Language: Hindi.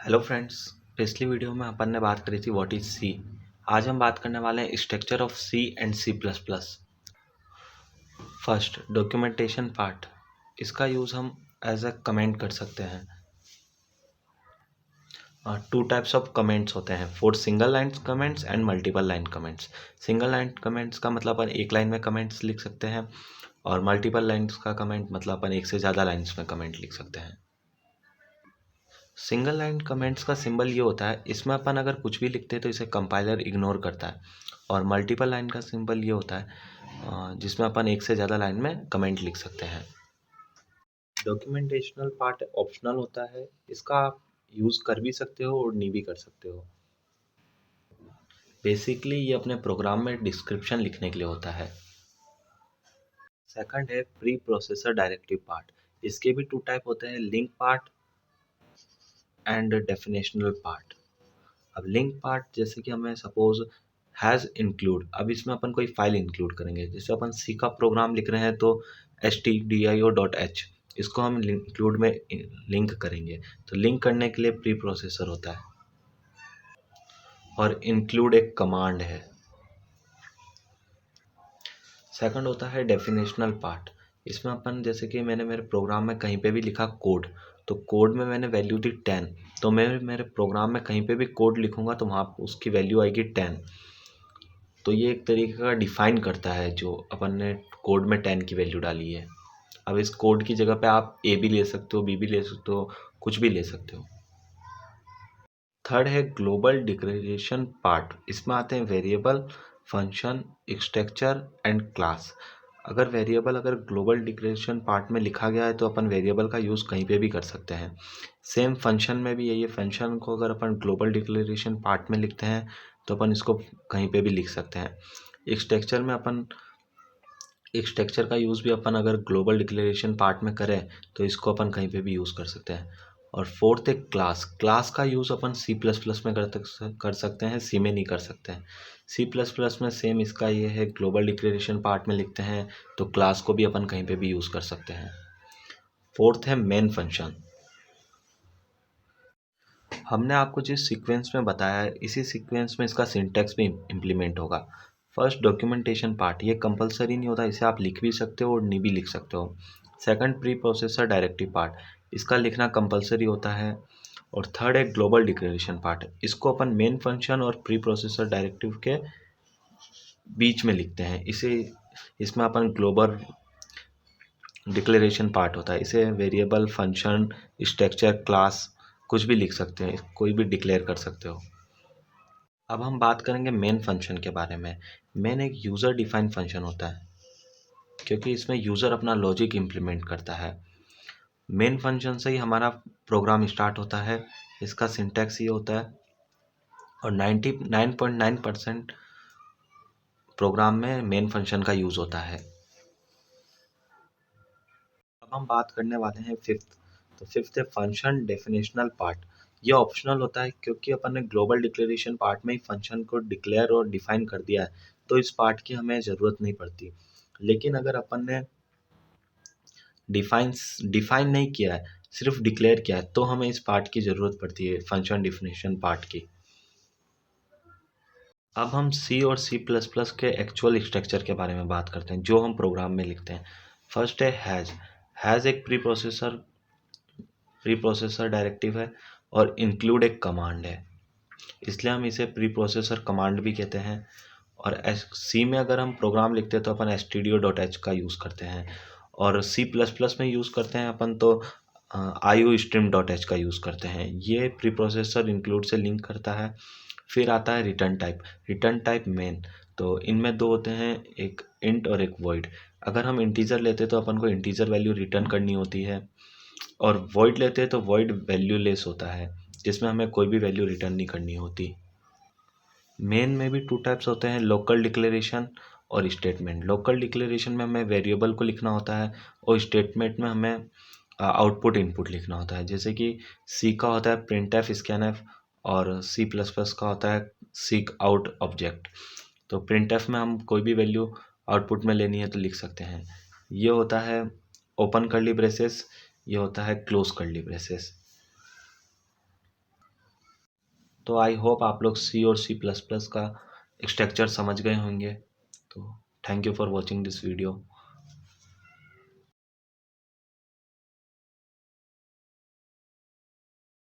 Hello friends. पिछली वीडियो में अपन ने बात करी थी व्हाट इज सी। आज हम बात करने वाले हैं structure of C and C plus plus. First, documentation part. इसका यूज़ हम एज अ कमेंट कर सकते हैं। टू टाइप्स ऑफ कमेंट्स होते हैं, for single line comments and multiple line comments. Single line comments का मतलब अपन एक लाइन में कमेंट्स लिख सकते हैं, और मल्टीपल लाइन्स का कमेंट मतलब अपन एक से ज़्यादा लाइन्स में कमेंट लिख सकते हैं। सिंगल लाइन कमेंट्स का सिंबल ये होता है, इसमें अपन अगर कुछ भी लिखते हैं तो इसे कंपाइलर इग्नोर करता है। और मल्टीपल लाइन का सिंबल ये होता है जिसमें अपन एक से ज़्यादा लाइन में कमेंट लिख सकते हैं। डॉक्यूमेंटेशनल पार्ट ऑप्शनल होता है, इसका आप यूज़ कर भी सकते हो और नहीं भी कर सकते हो। बेसिकली ये अपने प्रोग्राम में डिस्क्रिप्शन लिखने के लिए होता है। सेकंड है प्री प्रोसेसर डायरेक्टिव पार्ट। इसके भी टू टाइप होते हैं, link part and definitional part. अब लिंक पार्ट जैसे कि हमें सपोज हैज़ इंक्लूड, अब इसमें अपन कोई फाइल इंक्लूड करेंगे। जैसे अपन सी का प्रोग्राम लिख रहे हैं तो stdio.h, इसको हम इंक्लूड में लिंक करेंगे, तो लिंक करने के लिए प्री प्रोसेसर होता है। और इंक्लूड एक कमांड है। सेकंड होता है डेफिनेशनल पार्ट। इसमें अपन जैसे कि मैंने मेरे प्रोग्राम में कहीं पे भी लिखा कोड, तो कोड में मैंने वैल्यू दी 10, तो मैं मेरे प्रोग्राम में कहीं पे भी कोड लिखूंगा तो वहाँ उसकी वैल्यू आएगी 10। तो ये एक तरीके का डिफाइन करता है जो अपन ने कोड में 10 की वैल्यू डाली है। अब इस कोड की जगह पे आप ए भी ले सकते हो, बी भी ले सकते हो, कुछ भी ले सकते हो। थर्ड है ग्लोबल डिक्लेरेशन पार्ट। इसमें आते हैं variable, function, structure and class. अगर ग्लोबल डिक्लेरेशन पार्ट में लिखा गया है तो अपन वेरिएबल का यूज़ कहीं पे भी कर सकते हैं। सेम फंक्शन में भी यही है, फंक्शन को अगर अपन ग्लोबल डिक्लेरेशन पार्ट में लिखते हैं तो अपन इसको कहीं पे भी लिख सकते हैं। स्ट्रक्चर का यूज़ भी अपन अगर ग्लोबल डिक्लेरेशन पार्ट में करें तो इसको अपन कहीं पे भी यूज़ कर सकते हैं। और फोर्थ है क्लास। क्लास का यूज़ अपन सी प्लस प्लस में कर सकते हैं, सी में नहीं कर सकते हैं। सी प्लस प्लस में सेम इसका ये है, ग्लोबल डिक्लेरेशन पार्ट में लिखते हैं तो क्लास को भी अपन कहीं पे भी यूज़ कर सकते हैं। फोर्थ है मेन फंक्शन। हमने आपको जिस सीक्वेंस में बताया है इसी सीक्वेंस में इसका सिंटैक्स भी इम्प्लीमेंट होगा। फर्स्ट डॉक्यूमेंटेशन पार्ट, ये कंपलसरी नहीं होता, इसे आप लिख भी सकते हो और नहीं भी लिख सकते हो। Second pre processor directive part, इसका लिखना कंपलसरी होता है। और थर्ड है ग्लोबल डिक्लेरेशन पार्ट, इसको अपन मेन फंक्शन और प्री प्रोसेसर डायरेक्टिव के बीच में लिखते हैं। इसमें अपन ग्लोबल डिक्लेरेशन पार्ट होता है, इसे वेरिएबल, फंक्शन, स्ट्रक्चर, क्लास कुछ भी लिख सकते हैं, कोई भी डिक्लेयर कर सकते हो। अब हम बात करेंगे मेन फंक्शन के बारे में। मेन एक यूज़र डिफाइंड फंक्शन होता है क्योंकि इसमें यूज़र अपना लॉजिक इम्प्लीमेंट करता है। मेन फंक्शन से ही हमारा प्रोग्राम स्टार्ट होता है, इसका सिंटैक्स ये होता है। और 99.9% प्रोग्राम में मेन फंक्शन का यूज़ होता है। अब हम बात करने वाले हैं फिफ्थ। तो फिफ्थ है फंक्शन डेफिनेशनल पार्ट। ये ऑप्शनल होता है क्योंकि अपन ने ग्लोबल डिक्लेरेशन पार्ट में ही फंक्शन को डिक्लेयर और डिफाइन कर दिया है, तो इस पार्ट की हमें ज़रूरत नहीं पड़ती। लेकिन अगर अपन ने डिफाइन नहीं किया है, सिर्फ डिक्लेयर किया है, तो हमें इस पार्ट की ज़रूरत पड़ती है, फंक्शन डेफिनेशन पार्ट की। अब हम सी और सी प्लस प्लस के एक्चुअल स्ट्रक्चर के बारे में बात करते हैं जो हम प्रोग्राम में लिखते हैं। फर्स्ट है हैज़। हैज़ एक प्री प्रोसेसर डायरेक्टिव है और इंक्लूड एक कमांड है, इसलिए हम इसे प्री प्रोसेसर कमांड भी कहते हैं। और सी में अगर हम प्रोग्राम लिखते हैं तो अपन stdio.h का यूज़ करते हैं, और सी प्लस प्लस में यूज़ करते हैं अपन तो iostream.h का यूज़ करते हैं। ये प्री प्रोसेसर इंक्लूड से लिंक करता है। फिर आता है रिटर्न टाइप मेन। तो इनमें दो होते हैं, एक इंट और एक वॉइड। अगर हम इंटीजर लेते तो अपन को इंटीजर वैल्यू रिटर्न करनी होती है, और वॉइड लेते हैं तो वॉइड वैल्यू लेस होता है जिसमें हमें कोई भी वैल्यू रिटर्न नहीं करनी होती। मेन में भी टू टाइप्स होते हैं, लोकल डिक्लेरेशन और स्टेटमेंट। लोकल डिक्लेरेशन में हमें वेरिएबल को लिखना होता है, और स्टेटमेंट में हमें आउटपुट इनपुट लिखना होता है। जैसे कि सी का होता है प्रिंट एफ स्कैन एफ, और सी प्लस प्लस का होता है सीक आउट ऑब्जेक्ट। तो प्रिंट एफ में हम कोई भी वैल्यू आउटपुट में लेनी है तो लिख सकते हैं। ये होता है ओपन कर्ली ब्रेसेस, ये होता है क्लोज कर्ली ब्रेसेस। तो आई होप आप लोग सी और सी प्लस प्लस का स्ट्रक्चर समझ गए होंगे। तो thank you for watching this video.